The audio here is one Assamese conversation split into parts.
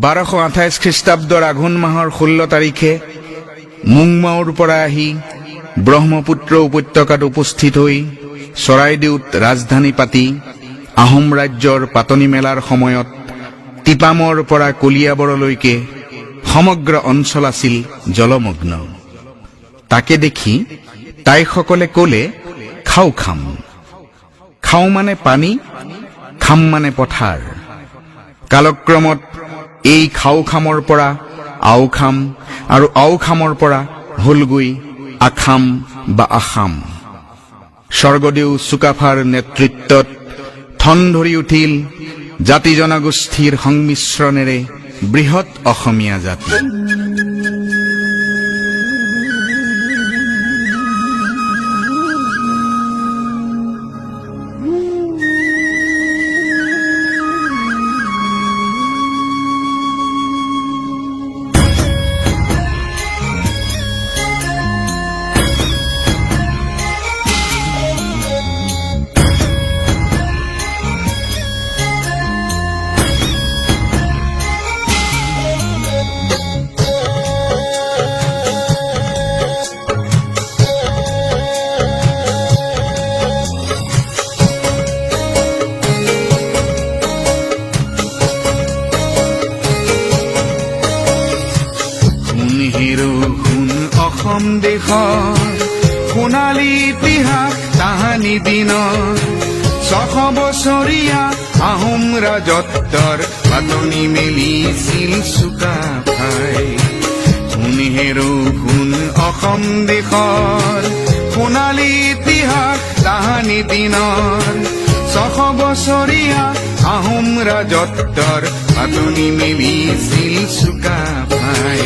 1228 খ্ৰীষ্টাব্দৰ আঘোণ মাহৰ 16 তাৰিখে মুংমাওৰ পৰা আহি ব্ৰহ্মপুত্ৰ উপত্যকাত উপস্থিত হৈ চৰাইদেউত ৰাজধানী পাতি আহোম ৰাজ্যৰ পাতনি মেলাৰ সময়ত টিপামৰ পৰা কলিয়াবৰলৈকে সমগ্ৰ অঞ্চল আছিল জলমগ্ন। তাকে দেখি তাইসকলে ক'লে, খাও খাম। খাও মানে পানী, খাম মানে পথাৰ। কালক্ৰমত এই খাও খামৰ পৰা আও খাম আৰু আও খামৰ পৰা হলগৈ আখাম বা আসাম। স্বৰ্গদেউ চুকাফাৰ নেতৃত্বত ঠন ধৰি উঠিল জাতি জনগোষ্ঠীৰ সংমিশ্ৰণেৰে বৃহৎ অসমীয়া জাতি। অসম দেশৰ সোণালী ইতিহাস তাহানি দিনৰ 600 বছৰীয়া আহোম ৰাজত্বৰ পাতনি মেলিছিল চুকাফাই। সোণেহেৰো সোণ অসম দেশৰ সোণালী ইতিহাস তাহানি দিনৰ 600 বছৰীয়া আহোম ৰাজত্বৰ পাতনি মেলিছিল চুকাফাই।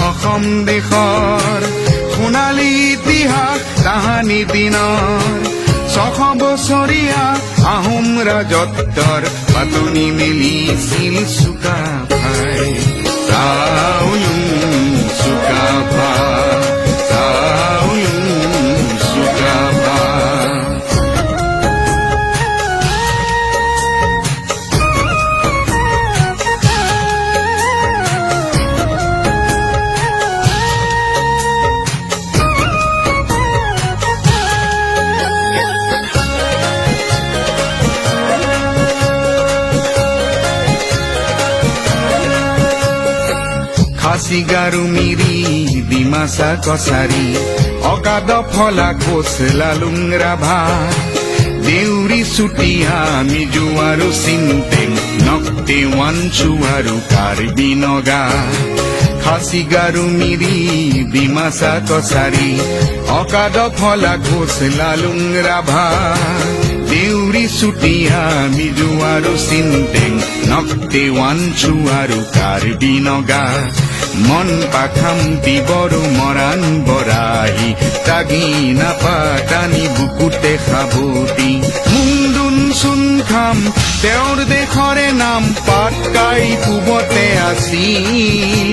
অসম দেশৰ সোণালী ইতিহাস তাহানি দিনৰ 600 বছৰীয়া আহোম ৰাজত্বৰ পাতনি মেলিছিল চুকাফাই। চুকাফা খাচিগাৰু মিৰি ডিমাচা কছাৰী অগাদ ফলা কোচ লালুংৰা ভাত দেউৰী চুতীয়া মিজু আৰু চিন্তেং নক্তে ৱানচু আৰু কাৰ্বি নগা। খাচিগাৰু মিৰি ডিমাচা কছাৰী অগাদ ফলা কোচ লালুংৰা ভাত দেউৰী চুতীয়া মিজু আৰু চিন্তেং নক্তে ৱানচু আৰু কাৰ্বি নগা। মন পাখাম দিবৰো মৰাণ বৰাহী তাগি নাপাতানি বুকুতে সাবতি মুন্দুন চুন খাম তেওঁৰ দেশৰে নাম পাটকাই পূবতে আছিল।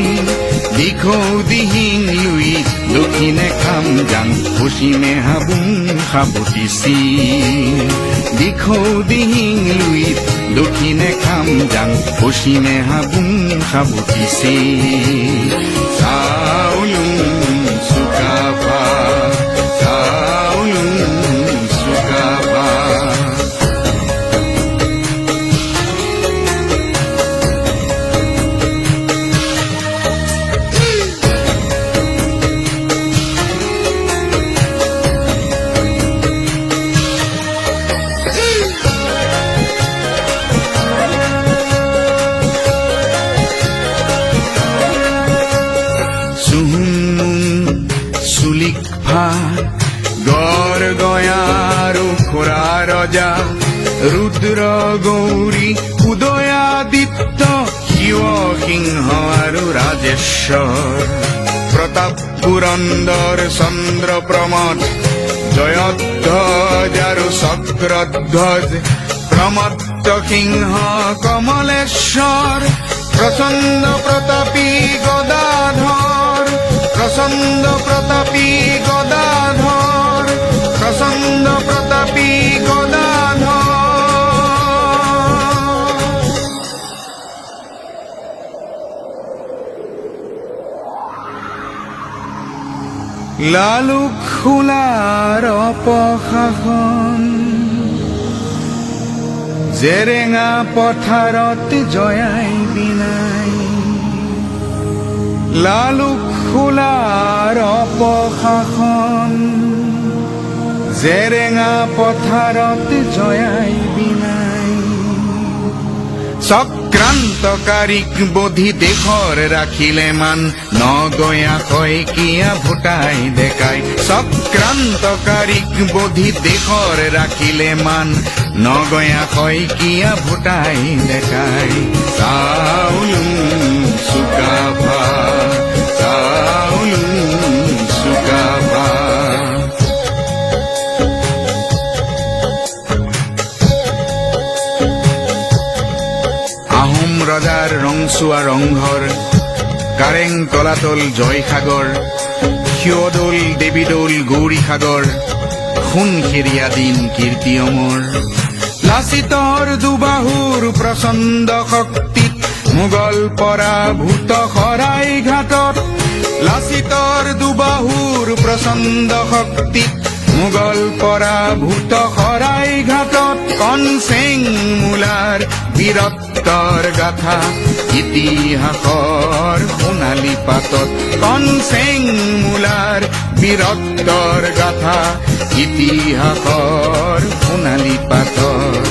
দিখৌ দিহিং লুই দক্ষিণে খাম যাং পশ্চিমে হাবুং সাবতিছিল। দিখৌ দিহিং লুই দক্ষিণে খাম যাং পশ্চিমে হাবুং সাবতিছিল। চুকাফা চুকাফা গড় গয়াৰু খুৰা ৰজা ৰুদ্ৰ গৌৰী উদয়াদিত্য শিৱ সিংহ আৰু ৰাজেশ্বৰ প্ৰতাপ পুৰন্দৰ চন্দ্ৰ প্ৰমথ জয়ধ্বজ আৰু চক্ৰধ্বজ প্ৰমত্ত সিংহ কমলেশ্বৰ প্ৰচণ্ড প্ৰতাপী গদাধৰ প্ৰচণ্ড প্ৰতাপী গদা লালুক খোলাৰ অপশাসন জেৰেঙা পথাৰত জয়াই বিনাই লালুক খোলাৰ অপশাসন জেৰেঙা পথাৰত জয়াই বিনাই চক্ৰান্তকাৰীক বধি দেশৰ ৰাখিলে মান নগঞা শইকীয়া ভোটাই দেখাই চক্ৰান্তকাৰীক বধি দেশৰ ৰাখিলে মান নগঞা শইকীয়া ভোটাই দেখাই চাউলুং চুকাফা চাউলুং চুকাফা আহোম ৰজাৰ ৰংচুৱা ৰংঘৰ কাৰেং তলাতল জয়সাগৰ শিৱদৌল দেৱীদৌল গৌৰীসাগৰ সোণখেৰীয়া দিন কীৰ্তি অমৰ লাচিতৰ দুবাহুৰ প্ৰচণ্ড শক্তিত মোগল পৰাভূত শৰাই ঘাটত লাচিতৰ দুবাহুৰ প্ৰচণ্ড শক্তিত মোগল পৰাভূত শৰাই ঘাটত কনচেং মূলাৰ বীৰত্বৰ গাথা ইতিহাসৰ সোণালী পাতত কনচেং মূলাৰ বীৰত্বৰ গাথা ইতিহাসৰ সোণালী পাতত